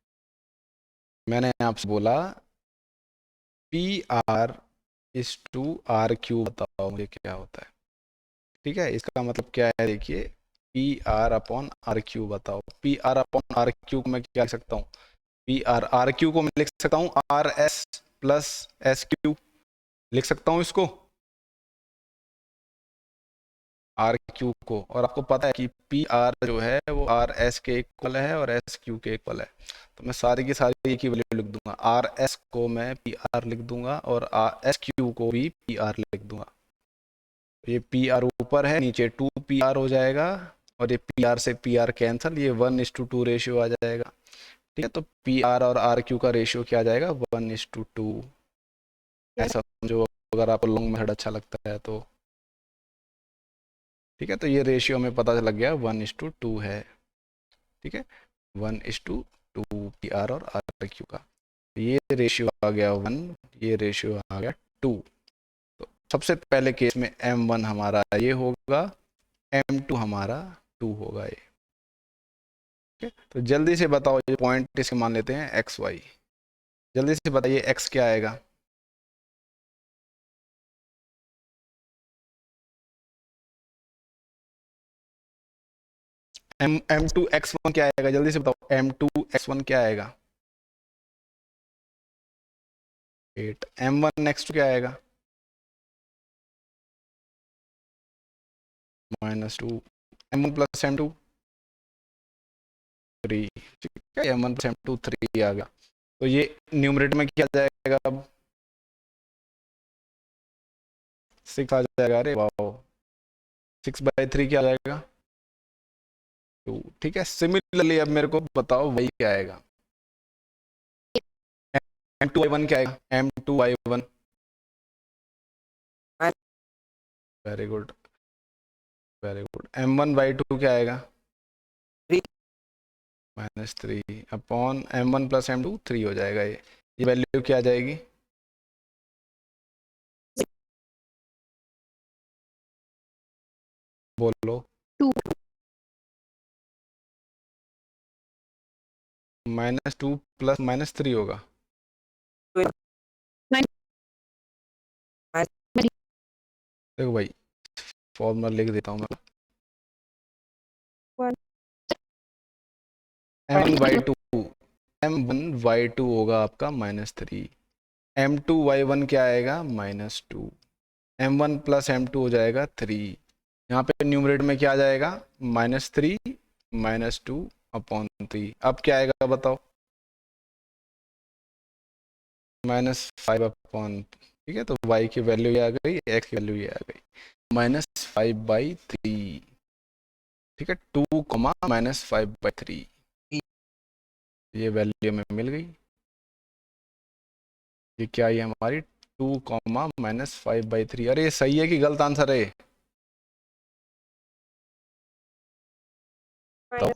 मैंने आपसे बोला P R is to R Q, बताओ मुझे क्या होता है? ठीक है, इसका मतलब क्या है? देखिए P R upon R Q, बताओ P R upon R Q को मैं क्या लिख सकता हूँ? पी आर आर क्यू को मैं लिख सकता हूँ R S plus S Q, लिख सकता हूँ इसको आर क्यू को। और आपको पता है कि पी आर जो है वो आर एस के इक्वल है और एस क्यू के इक्वल है, तो मैं सारी की सारी एक ही वैल्यू लिख दूंगा। आर एस को मैं पी आर लिख दूंगा और एस क्यू को भी पी आर लिख दूंगा। ये पी आर ऊपर है, नीचे 2 पी आर हो जाएगा, और ये पी आर से पी आर कैंसल, ये 1:2 रेशियो आ जाएगा। ठीक है, तो पी आर और आर क्यू का रेशियो क्या आ जाएगा? 1:2। ऐसा समझो अगर आपको लॉन्ग मेथड अच्छा लगता है तो। ठीक है, तो ये रेशियो हमें पता लग गया 1:2 है। ठीक है, 1:2 पी आर और आर क्यू का, ये रेशियो आ गया 1, ये रेशियो आ गया 2। तो सबसे पहले केस में m1 हमारा ये होगा, m2 हमारा 2 होगा ये। ठीक है, तो जल्दी से बताओ, ये पॉइंट इसके मान लेते हैं एक्स वाई, जल्दी से बताइए x क्या आएगा? m2 x1 क्या आएगा? जल्दी से बताओ m2 x1 क्या आएगा? 8। m1 x2 क्या आएगा? -2। m1 plus m2 3। ठीक है, m1 प्लस m2 3 आ गया, तो ये न्यूमरेटर में क्या जाएगा? अब 6 आ जाएगा। अरे वाह, 6/3 क्या आ जाएगा? 2। ठीक है, सिमिलरली अब मेरे को बताओ वही क्या आएगा? m2y1 क्या आएगा? m2y1, very good very good. m1y2 क्या आएगा? -3 अपॉन m1 प्लस m2 3 हो जाएगा। ये वैल्यू क्या आ जाएगी? बोलो। 2 -2 प्लस -3 होगा। देखो भाई फॉर्मूला लिख देता हूँ मैं। m1/2 m1/2 होगा आपका -3, m2/1 क्या आएगा -2, m1 + m2 हो जाएगा 3। यहाँ पे न्यूमरेटर में क्या आ जाएगा -3 -2/3। अब क्या आएगा बताओ -5 ठीक है, तो y की वैल्यू ये आ गई, x की वैल्यू ये आ गई -5/3। ठीक है, 2, -5/3 ये वैल्यू हमें मिल गई। ये क्या है हमारी 2, -5/3। अरे ये सही है कि गलत आंसर है? तो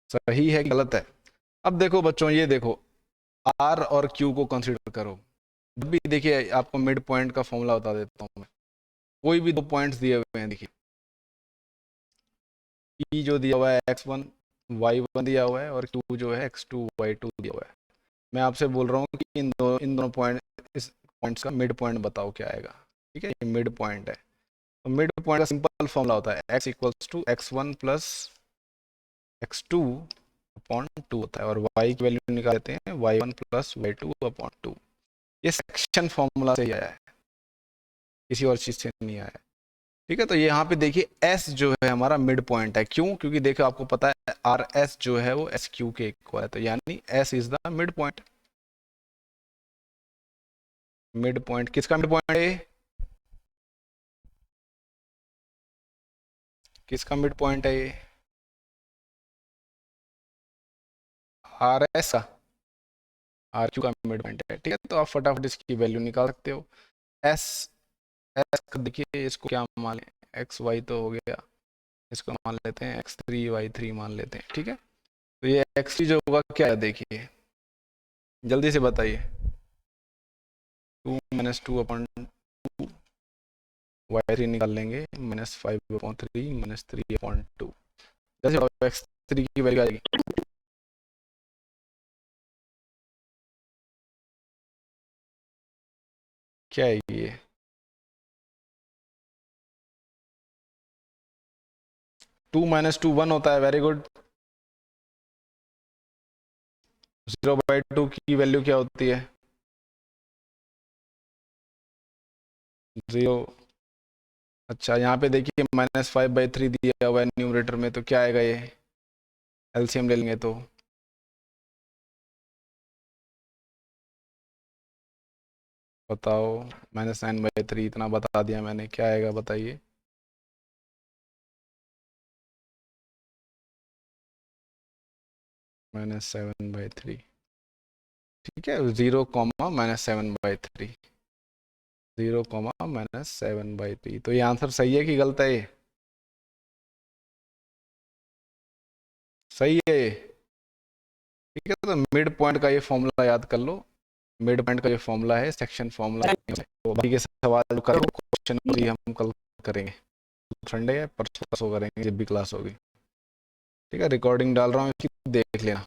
सही है कि गलत है? अब देखो बच्चों, ये देखो R और Q को कंसीडर करो। जब भी देखिए आपको मिड पॉइंट का फॉर्मूला बता देता हूँ मैं। कोई भी दो पॉइंट्स दिए हुए हैं, देखिए P जो दिया हुआ है x1 y1 दिया हुआ है, और Q जो है x2 y2 दिया हुआ है। मैं आपसे बोल रहा हूँ कि इन दोनों पॉइंट, इस पॉइंट्स का मिड पॉइंट बताओ क्या आएगा। ठीक है, ये मिड पॉइंट है। तो मिड पॉइंट का सिंपल फॉर्मूला होता है x = x1 + x2/2 होता है, और y की वैल्यू निकाल देते हैं y1 + y2/2। ये सेक्शन फॉर्मूला से ही आया है, किसी और चीज से नहीं आया है। ठीक है, तो ये यहाँ पे देखिए s जो है हमारा मिड पॉइंट है। क्यों? क्योंकि देखो आपको पता है RS जो है वो SQ के इक्वल है, तो यानी s is the mid point. Mid point किसका मिड पॉइंट है? किसका मिड पॉइंट है ये? RS का, RQ का मिड पॉइंट है। ठीक है, तो आप फटाफट इसकी वैल्यू निकाल सकते हो। s देखिए इसको क्या मान लें, एक्स वाई तो हो गया, इसको मान लेते हैं x3 y3 मान लेते हैं। ठीक है, तो ये x3 जो होगा क्या है देखिए, जल्दी से बताइए। 2 - 2/2, y3 निकाल लेंगे -5/3 -3/2। जैसे x3 की वैल्यू आ जाएगी, क्या है ये 2 - 2 1 होता है। Very good. 0/2 की वैल्यू क्या होती है? 0। अच्छा, यहाँ पे देखिए -5/3 दिया हुआ है न्यूमरेटर में, तो क्या आएगा ये? एलसीएम ले लेंगे तो बताओ, -9/3 इतना बता दिया मैंने, क्या आएगा बताइए? -7/3। ठीक है, 0, -7/3, 0, -7/3। तो ये आंसर सही है कि गलत है? ये सही है ये। ठीक है, तो मिड पॉइंट का ये फॉर्मूला याद कर लो। मिड पॉइंट का ये फॉर्मूला है सेक्शन फॉर्मूला। तो बाकी के सवाल जो करें क्वेश्चन हम कल करेंगे, संडे है, परसों करेंगे जब भी क्लास होगी। ठीक है, रिकॉर्डिंग डाल रहा हूँ, इसकी देख लेना।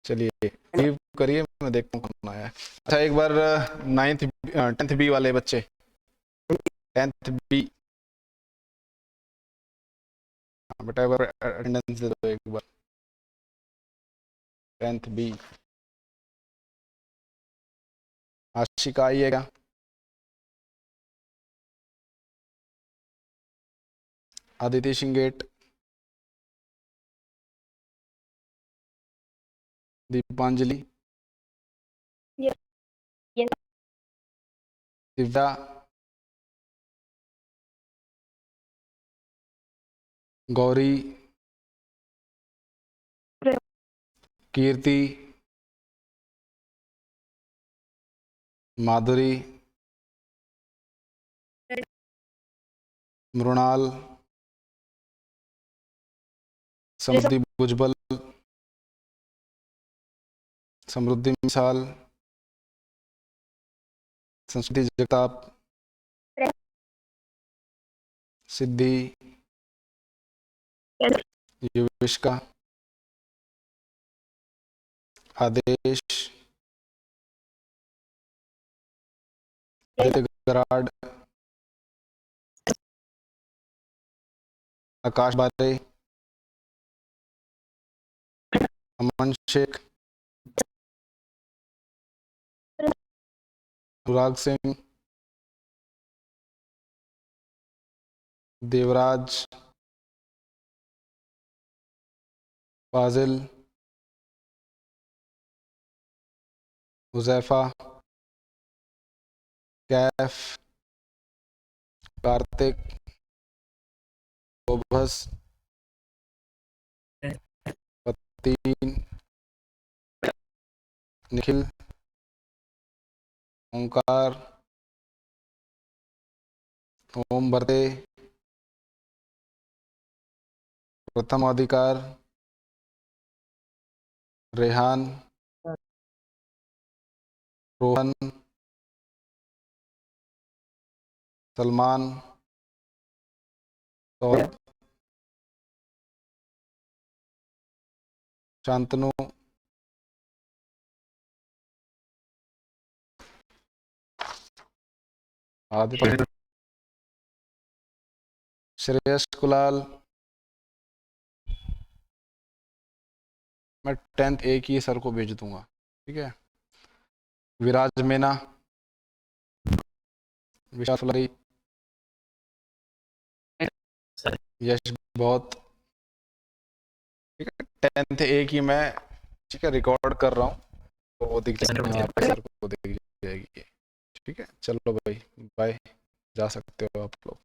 चलिए लीव करिए, मैं देखता हूँ कौन आया है। अच्छा, एक बार 10th बी वाले बच्चे, 10th बी, बेटा एक बार अटेंडेंस दे दो एक बार। 10th बी, आशिका आइएगा। आदित्य सिंगेट, दीपांजलि, दिव्या, गौरी, कीर्ति, माधुरी, मृणाल, समृद्धि भुजबल, समृद्धि मिसाल, संस्कृति जगताप, सिद्धि, युविष्का, आदेश, आदित्य गराड, आकाश बारे, अमन शेख, अनुराग सिंह, देवराज, फाजिल, हुजैफा, कैफ, कार्तिक, बोबस, पतीन, निखिल, ओंकार, ओम भरते, प्रथम अधिकार, रेहान, रोहन, सलमान, सौरभ, शांतनु, आदित्य, श्रेयस कुलाल। मैं 10th ए की सर को भेज दूंगा, ठीक है। विराज मीना, विशाल फुलरी, यश बहुत, ठीक है। 10th ए की मैं, ठीक है, रिकॉर्ड कर रहा हूँ, तो वो दिख जाएगी आपके सर को, दिख जाएगी, ठीक है। चलो भाई, बाय, जा सकते हो आप लोग।